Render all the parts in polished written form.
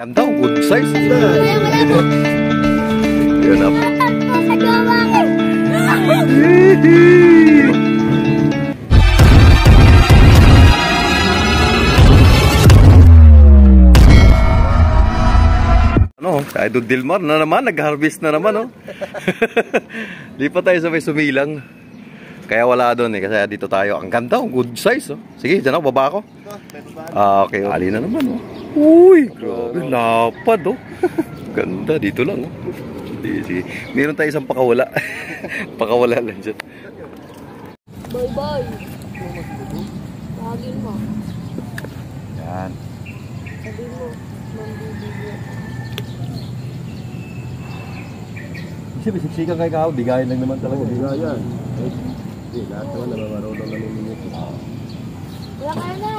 Ganda, good size. Yun up. Ano, Idol Dilmar na naman, nag-harvest na naman, oh. Lipat tayo sa may sumilang. Kaya wala doon eh, kasi dito tayo. Ang ganda, good size, oh. Sige, dyan ako, baba ako. Okay, ali na naman, oh. Uy, grabe, lapad, oh. Ganda, dito lang, oh. Sige. Meron tayo isang pakawala. Pakawala lang dyan. Bye-bye. Tawagin mo. Yan. Sabi mo, mambibigyan. Kasi bisiksikan kay Kao, bigayan lang naman talaga. Bigayan. Hindi, lahat naman namarunong na namimingit. Wala ka na.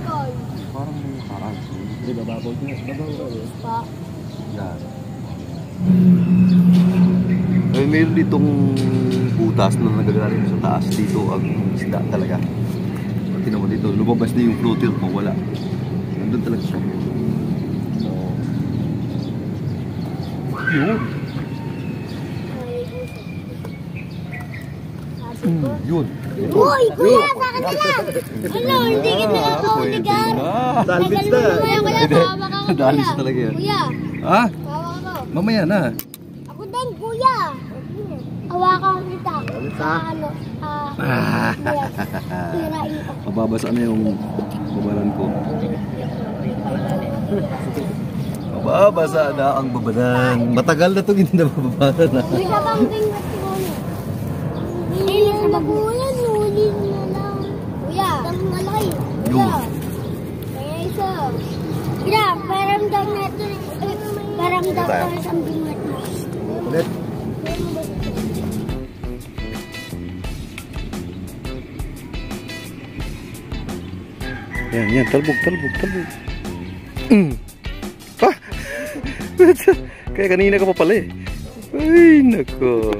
Koy. Parang parang. Hindi, bababaw niya. Babaw niya. Pa. Yan. Ay, mayroon ditong butas na nagagaling sa taas. Dito ang isda talaga. Pati naman dito, lumabas na yung floater mo, wala. Nandun talaga siya. So, yun. Yun. Uy, kuya, bakit ka lang? Ano, hindi kita nakauligan. Salvage na. Wala, tawa ka ko, Dalis kuya. talaga yan. Kuya, Ha? tawa ka ko. Mamaya na. Ako din, kuya. Hawakan kita. Kita? Ano, tirain ko. Mababasa na yung babalan ko. Mababasa na ang babalan. Matagal na ito hindi na mababasa na. May sabang tingnan ko na. Hindi na kuya, nuli na lang. Kuya, ang malaki. Kuya. Kaya isa. Kuya, paramdam natin. Paramdam natin sa bingat mo. Ulit. Yan, talbog. Pa! Kaya kanina ka pa pala eh. Ay, nako.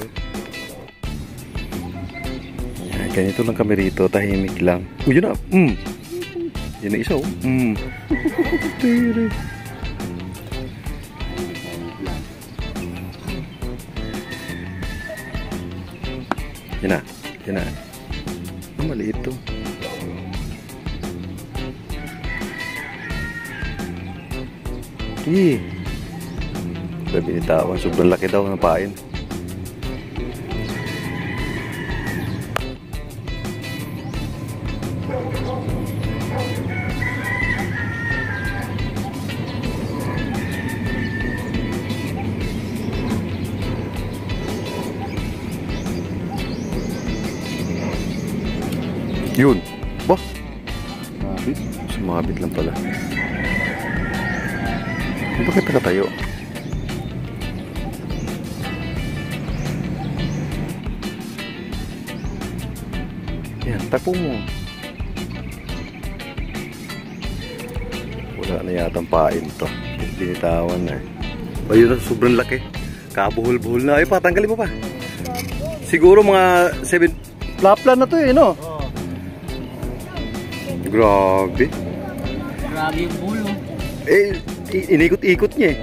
Yan, ganito lang kami rito. Tahimik lang. Uy, yun na. Yan na isa, oh. Yan na. Maliit to. Sabi ni Tawan, sobrang laki daw ng pain. Yun. Bah! Sumabit lang pala. Bakit nakatayo? Yan, tapo mo. Wala na yatang pain to. Binitawan na eh. Ayun na, sobrang laki. Kabuhol-buhol na. Ay, patanggalin mo pa. Siguro mga 7... Laplan na to eh, no? Grabe. Grabe yung bulo. Eh, inikot-ikot niya eh.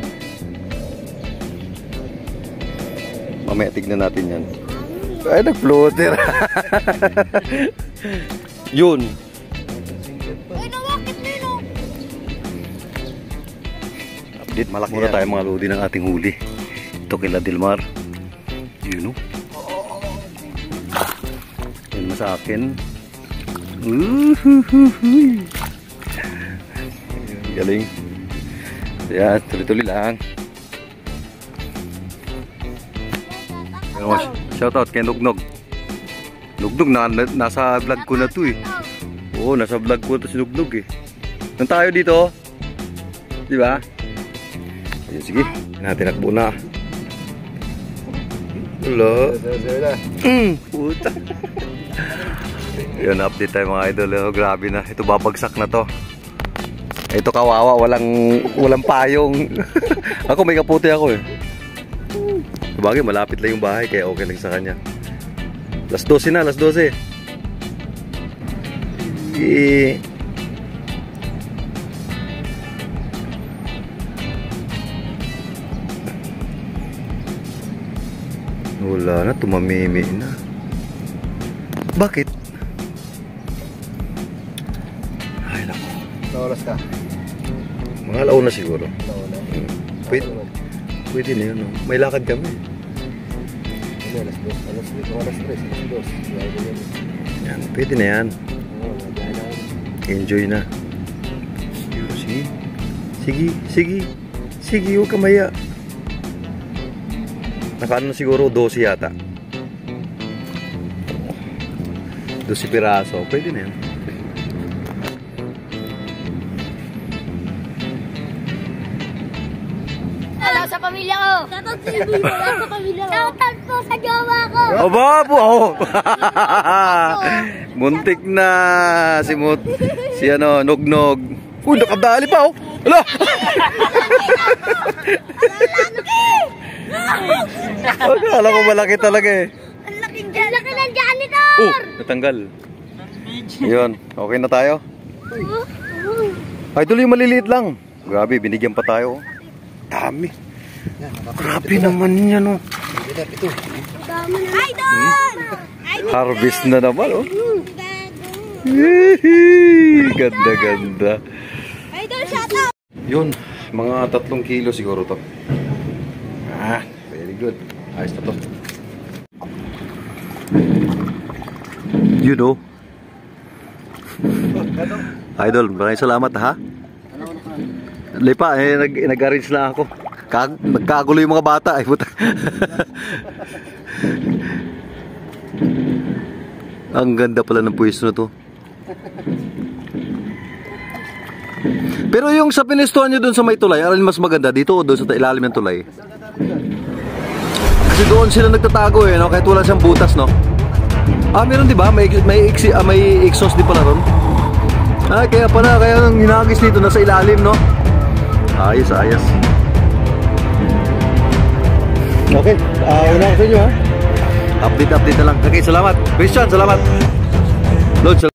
Mamaya tignan natin yan. Ay, nag-floater. Yun. Uy, nawakit na yun. Update, malaki muna tayo mga lodi ng ating huli. Ito kila Dilmar. Yun o. Yan mo sa akin. Galing. Yan, tuloy-tuloy lang. Shoutout kay Nugnog. Nugnog, nasa vlog ko na to eh. Oo, nasa vlog ko to si Nugnog eh. Nang tayo dito. Di ba? Ayun, sige. Tinakbo na. Hello. Puta. Yun, update tayo mga idol. Oh, grabe na. Ito babagsak na to. Ito kawawa, walang payong. Ako may kaputi ako eh. Sabagay, malapit lang yung bahay kaya okay lang sa kanya. Las 12 na, las 12. Wala na, tumamimi na. Bakit? Ay, naku. Sa oras ka? Mga alauna siguro. Nauna. Pwede na yun. No? May lakad kami. Ano, alas 2, alas 3, alas 3, alas 2. Yan, pwede na yan. Oo, nagaya na. Enjoy na. Sige. Sige, sige. Sige, huwag ka maya. Nakaano siguro 12 yata. 12 piraso. Pwede na yan. Hello sa pamilya ko. Shoutout sa pamilya ko. Shoutout po sa jowa ko. Aba po ako. Muntik na si ano, Nognog. Uy, nakadali pa oh. Ala. Akala ko malaki talaga eh. Ang laki ng janitor. Oh, natanggal. Yun, okay na tayo. Ay, tuloy yung maliliit lang. Grabe, binigyan pa tayo. Dami. Grabe naman yan oh. Ay, doon! Harvest na naman oh. Ganda, ganda. Ay, doon, shoutout! Yun, mga 3 kilo siguro to. Ah, very good. Ayos na to. You know. Idol, maraming salamat ha. Lipa, nag-arrange na ako. Nagkagulo yung mga bata. Ay, puta. Ang ganda pala ng pwesto na to. Pero yung sa pinestuhan nyo dun sa may tulay, alin mas maganda? Dito o doon sa ilalim ng tulay? Kasi doon sila nagtatago eh, no? Kahit wala siyang butas, no? Ah, meron diba? May exhaust din pala ron. Ay, kaya pala, kaya nang hinagis dito, nasa ilalim, no? Ayos, ayos. Okay, una ko sa inyo ha. Update na lang. Okay, salamat. Christian, salamat. Lord, salamat.